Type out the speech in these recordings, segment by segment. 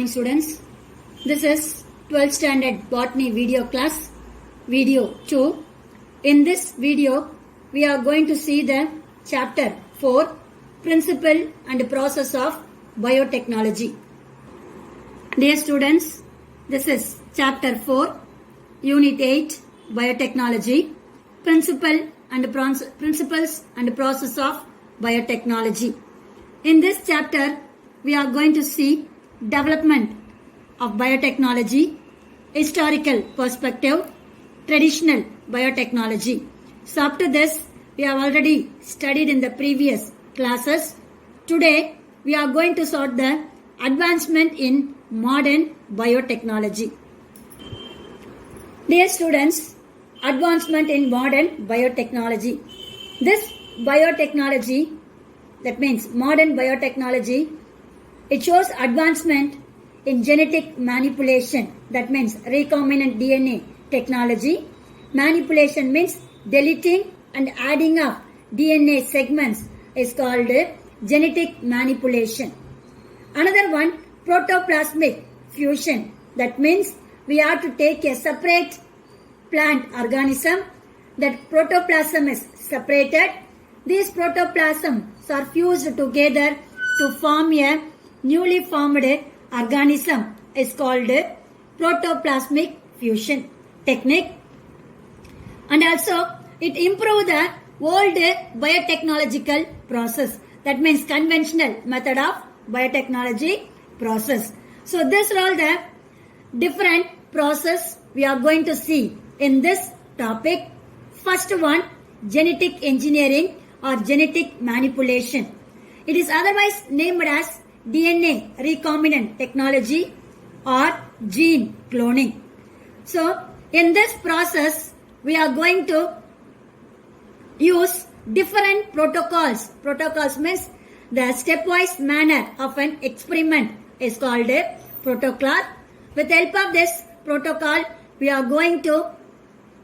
students. This is 12th standard botany video class, video 2. In this video, we are going to see the chapter 4, Principle and Process of Biotechnology. Dear students, this is chapter 4, unit 8, Biotechnology, Principles and Process of Biotechnology. In this chapter, we are going to see development of biotechnology, historical perspective, traditional biotechnology. So up to this, we have already studied in the previous classes. Today, we are going to sort the advancement in modern biotechnology. Dear students, advancement in modern biotechnology. This biotechnology, that means modern biotechnology, it shows advancement in genetic manipulation, that means recombinant DNA technology. Manipulation means deleting and adding up DNA segments is called genetic manipulation. Another one, protoplasmic fusion, that means we have to take a separate plant organism, that protoplasm is separated. These protoplasms are fused together to form a newly formed organism is called protoplasmic fusion technique. And also it improves the old biotechnological process, that means conventional method of biotechnology process. So these are all the different process we are going to see in this topic. First one, genetic engineering or genetic manipulation. It is otherwise named as DNA recombinant technology or gene cloning. So in this process, we are going to use different protocols. Protocols means the stepwise manner of an experiment is called a protocol. With the help of this protocol, we are going to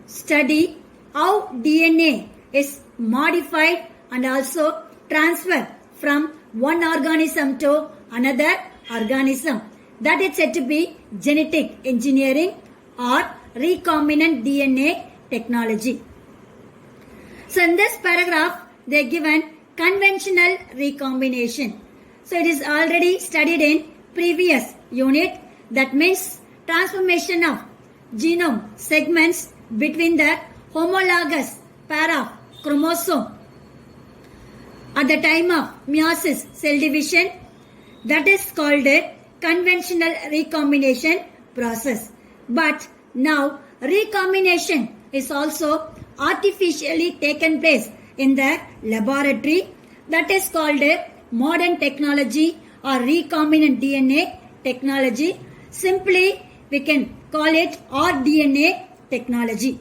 study how DNA is modified and also transferred from one organism to another organism. That is said to be genetic engineering or recombinant DNA technology. So in this paragraph, they are given conventional recombination. So it is already studied in previous unit. That means transformation of genome segments between the homologous pair of chromosome at the time of meiosis cell division, that is called a conventional recombination process. But now recombination is also artificially taken place in the laboratory, that is called a modern technology or recombinant DNA technology. Simply we can call it rDNA technology.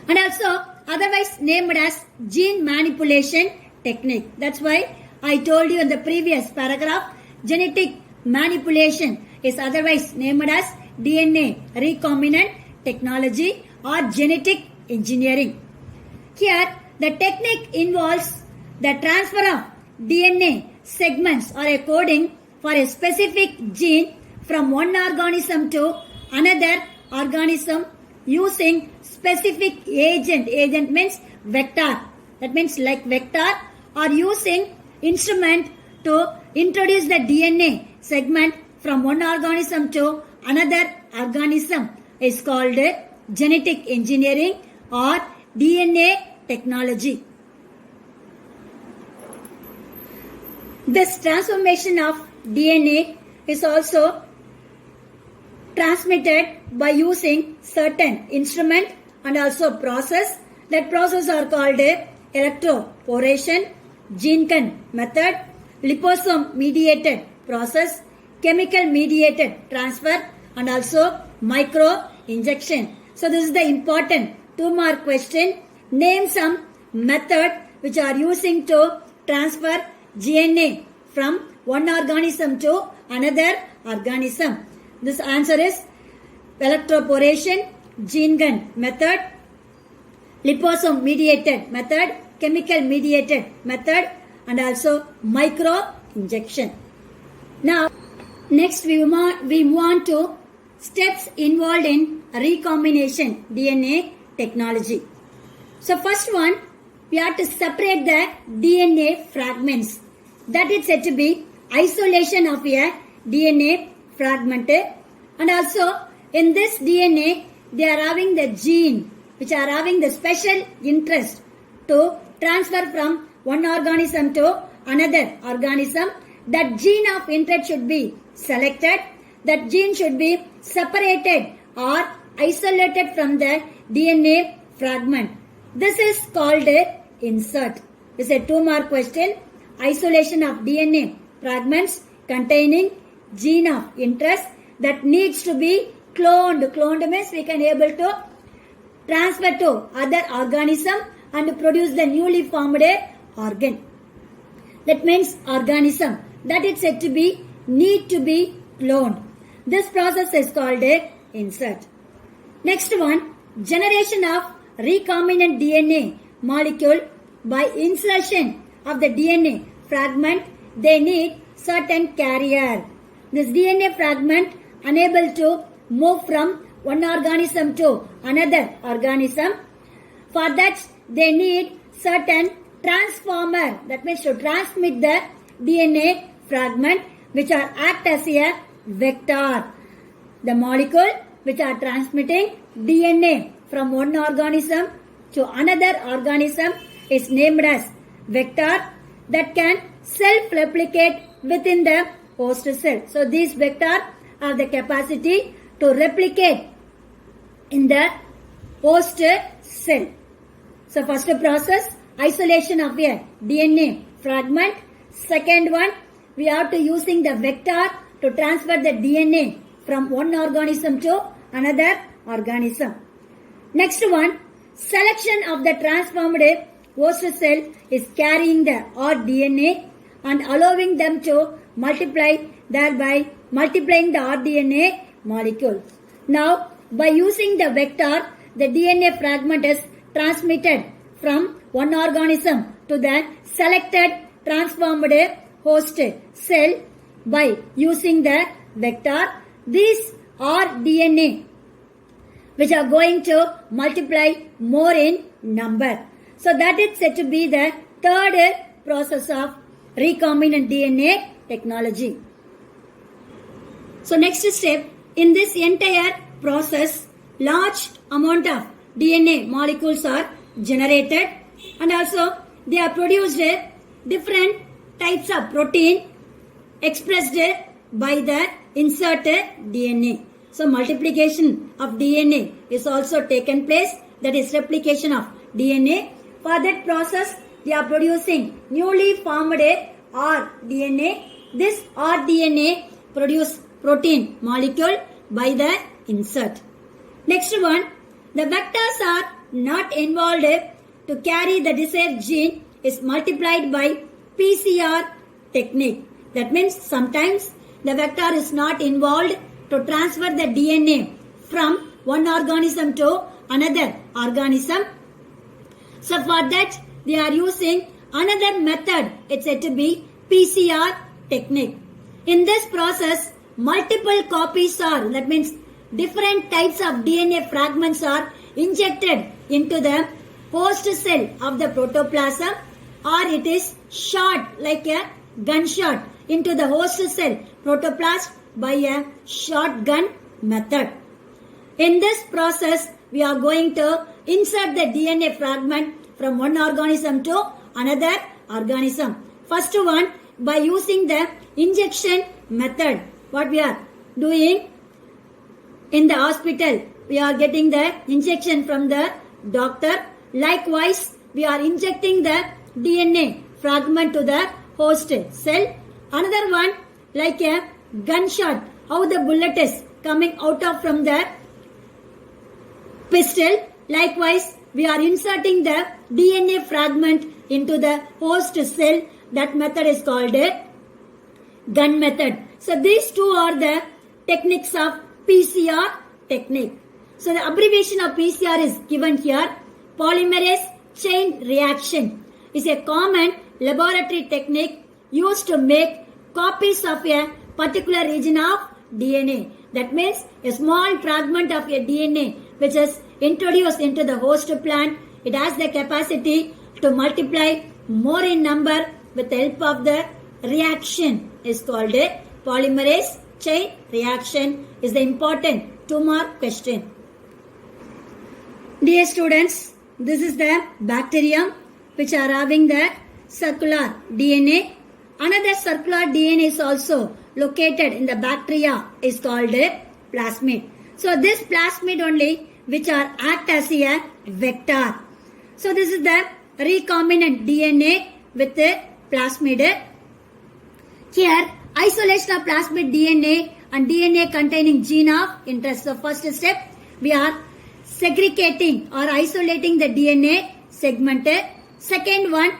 And also otherwise named as gene manipulation technique. That's why I told you in the previous paragraph, genetic manipulation is otherwise named as DNA recombinant technology or genetic engineering. Here, the technique involves the transfer of DNA segments or a coding for a specific gene from one organism to another organism using specific agent. Agent means vector. That means like vector, or using instrument to introduce the DNA segment from one organism to another organism is called genetic engineering or DNA technology. This transformation of DNA is also transmitted by using certain instrument and also process. That process are called electroporation, Gene-Gun method, liposome mediated process, chemical mediated transfer, and also micro injection. So this is the important 2-mark question. Name some method which are using to transfer DNA from one organism to another organism. This answer is electroporation, Gene-Gun method, liposome mediated method, chemical mediated method, and also micro injection. Now Next, we move on to steps involved in recombination DNA technology. So first one, we have to separate the DNA fragments. That is said to be isolation of a DNA fragment. And also in this DNA, they are having the gene which are having the special interest to transfer from one organism to another organism. That gene of interest should be selected. That gene should be separated or isolated from the DNA fragment. This is called a insert. This is a 2-mark question. Isolation of DNA fragments containing gene of interest that needs to be cloned. Cloned means we can able to transfer to other organism and produce the newly formed organ. That means organism that is said to be need to be cloned. This process is called a insert. Next one, generation of recombinant DNA molecule. By insertion of the DNA fragment, they need certain carrier. This DNA fragment unable to move from one organism to another organism. For that, they need certain transformer. That means to transmit the DNA fragment, which are act as a vector. The molecule which are transmitting DNA from one organism to another organism is named as vector that can self-replicate within the host cell. So these vectors have the capacity to replicate in the host cell. So first process, isolation of a DNA fragment. Second one, we have to using the vector to transfer the DNA from one organism to another organism. Next one, selection of the transformed host cell is carrying the rDNA and allowing them to multiply, thereby multiplying the rDNA molecule. Now, by using the vector, the DNA fragment is transmitted from one organism to the selected transformed host cell by using the vector. These rDNA which are going to multiply more in number. So that is said to be the third process of recombinant DNA technology. So next step, in this entire process, large amount of DNA molecules are generated and also they are produced different types of protein expressed by the inserted DNA. So multiplication of DNA is also taken place, that is replication of DNA. For that process, they are producing newly formed rDNA. This rDNA produce protein molecule by the insert. Next one, the vectors are not involved to carry the desired gene is multiplied by PCR technique. That means sometimes the vector is not involved to transfer the DNA from one organism to another organism. So for that, they are using another method. It's said to be PCR technique. In this process, multiple copies are, that means different types of DNA fragments are injected into the host cell of the protoplasm, or it is shot like a gunshot into the host cell protoplasm by a shotgun method. In this process, we are going to insert the DNA fragment from one organism to another organism. First one, by using the injection method. What we are doing in the hospital, we are getting the injection from the doctor. Likewise, we are injecting the DNA fragment to the host cell. Another one, like a gunshot, how the bullet is coming out of from the pistol. Likewise, we are inserting the DNA fragment into the host cell. That method is called a gun method. So these two are the techniques of PCR technique. So the abbreviation of PCR is given here. Polymerase chain reaction is a common laboratory technique used to make copies of a particular region of DNA. That means a small fragment of a DNA which is introduced into the host plant. It has the capacity to multiply more in number with the help of the reaction is called a polymerase chain reaction is the important 2-mark question. Dear students, this is the bacterium which are having the circular DNA. Another circular DNA is also located in the bacteria is called a plasmid. So this plasmid only which are act as a vector. So this is the recombinant DNA with the plasmid. Here isolation of plasmid DNA and DNA containing gene of interest. So first step we are segregating or isolating the DNA segment. Second one,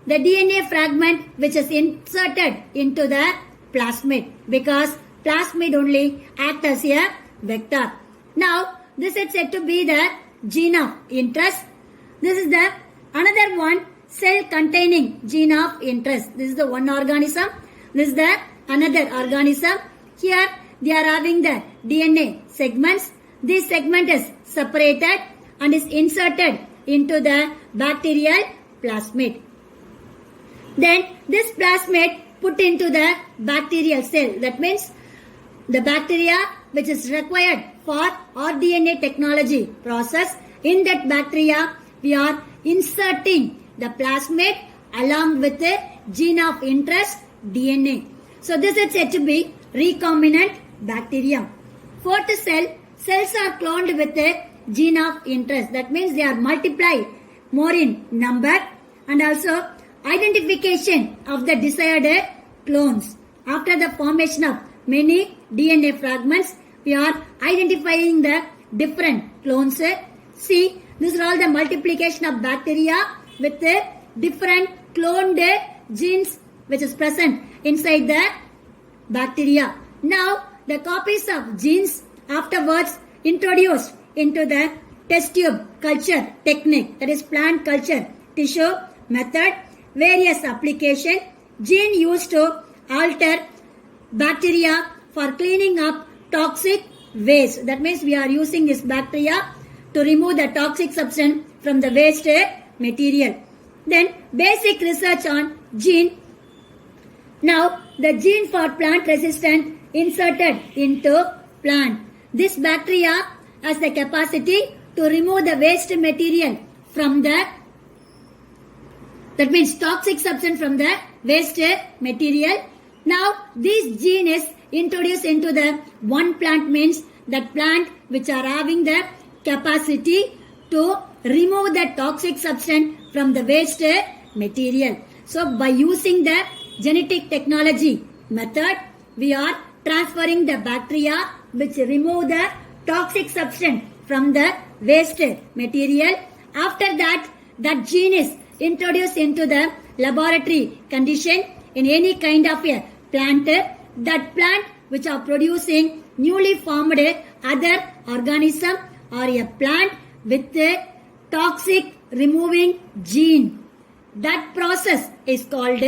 the DNA fragment which is inserted into the plasmid because plasmid only act as a vector. Now this is said to be the gene of interest. This is the another one cell containing gene of interest. This is the one organism. This is the another organism. Here they are having the DNA segments. This segment is separated and is inserted into the bacterial plasmid. Then this plasmid put into the bacterial cell. That means the bacteria which is required for rDNA technology process. In that bacteria we are inserting the plasmid along with the gene of interest DNA. So this is said to be recombinant bacterium. Fourth cell, cells are cloned with the gene of interest. That means they are multiplied more in number and also identification of the desired clones. After the formation of many DNA fragments, we are identifying the different clones. See, these are all the multiplication of bacteria with the different cloned genes which is present inside the bacteria. Now, the copies of genes afterwards introduced into the test tube culture technique, that is plant culture tissue method, various application, gene used to alter bacteria for cleaning up toxic waste. That means we are using this bacteria to remove the toxic substance from the waste material. Then basic research on gene. Now the gene for plant resistant inserted into plant. This bacteria has the capacity to remove the waste material from the, that means toxic substance from the waste material. Now this gene is introduced into the one plant, means that plant which are having the capacity to remove the toxic substance from the waste material. So by using the genetic technology method, we are transferring the bacteria which remove the toxic substance from the waste material. After that, that gene is introduced into the laboratory condition in any kind of a plant. That plant which are producing newly formed other organism or a plant with a toxic removing gene. That process is called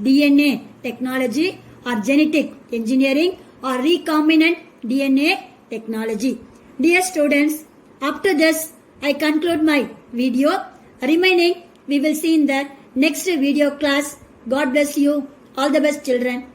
DNA technology or genetic engineering or recombinant DNA technology. Dear students, up to this I conclude my video. Remaining we will see in the next video class. God bless you. All the best children.